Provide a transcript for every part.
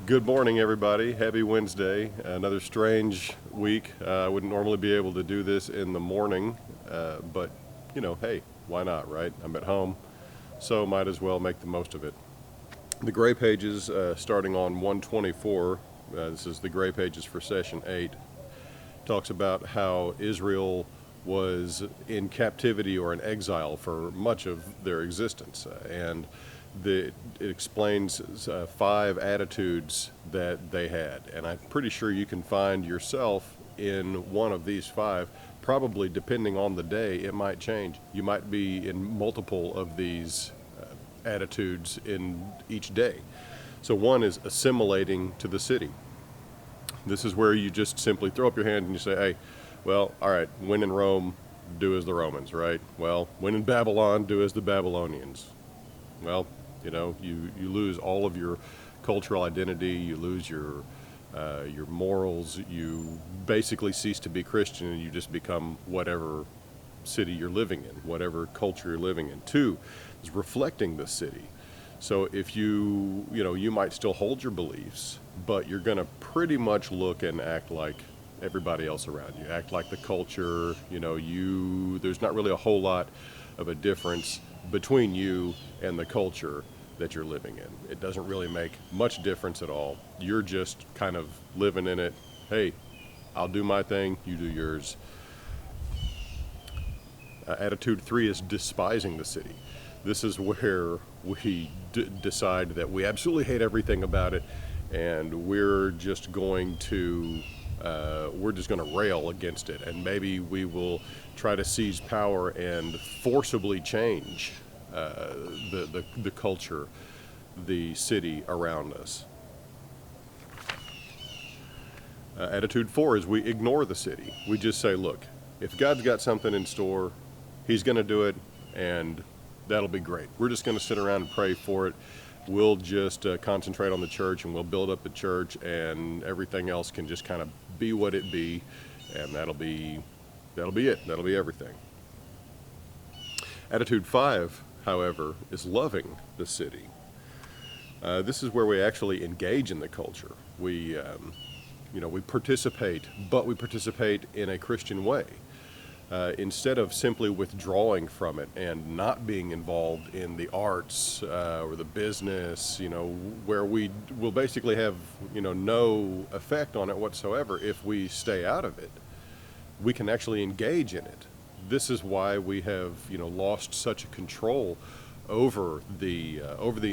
Good morning, everybody. Happy Wednesday. Another strange week. I wouldn't normally be able to do this in the morning, but hey, why not, right? I'm at home, so might as well make the most of it. The gray pages, starting on 124, this is the gray pages for session 8, talks about how Israel was in captivity or in exile for much of their existence. It explains 5 attitudes that they had. And I'm pretty sure you can find yourself in one of these 5. Probably, depending on the day, it might change. You might be in multiple of these attitudes in each day. So one is assimilating to the city. This is where you just simply throw up your hand and you say, hey, well, all right, when in Rome, do as the Romans, right? Well, when in Babylon, do as the Babylonians. Well, you lose all of your cultural identity, you lose your morals, you basically cease to be Christian, and you just become whatever city you're living in, whatever culture you're living in. 2 is reflecting the city. So if you might still hold your beliefs, but you're going to pretty much look and act like everybody else around you, act like the culture. There's not really a whole lot of a difference between you and the culture that you're living in. It doesn't really make much difference at all. You're just kind of living in it. Hey, I'll do my thing, you do yours. Attitude 3 is despising the city. This is where we decide that we absolutely hate everything about it, and we're just going to rail against it, and maybe we will try to seize power and forcibly change the culture, the city around us. Attitude 4 is we ignore the city. We just say, look, if God's got something in store, He's going to do it, and that'll be great. We're just going to sit around and pray for it. We'll just concentrate on the church, and we'll build up the church, and everything else can just kind of be what it be, and that'll be it. That'll be everything. Attitude 5, however, is loving the city. This is where we actually engage in the culture. We participate, but we participate in a Christian way. Instead of simply withdrawing from it and not being involved in the arts or the business, where we will basically have, no effect on it whatsoever. If we stay out of it, we can actually engage in it. This is why we have, lost such a control over the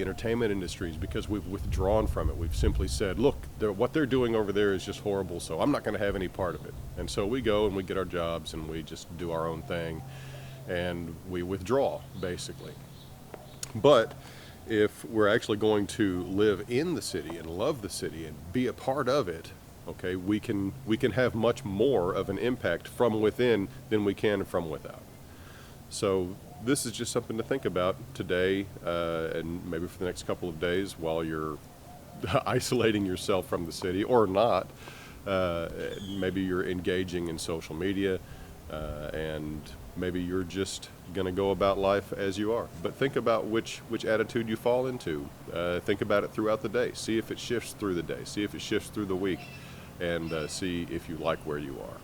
entertainment industries, because we've withdrawn from it. We've simply said, look, what they're doing over there is just horrible, so I'm not going to have any part of it. And so we go and we get our jobs and we just do our own thing, and we withdraw, basically. But if we're actually going to live in the city and love the city and be a part of it, okay, we can have much more of an impact from within than we can from without. So this is just something to think about today, and maybe for the next couple of days while you're isolating yourself from the city, or not. Maybe you're engaging in social media, and maybe you're just going to go about life as you are. But think about which attitude you fall into. Think about it throughout the day. See if it shifts through the day. See if it shifts through the week, and see if you like where you are.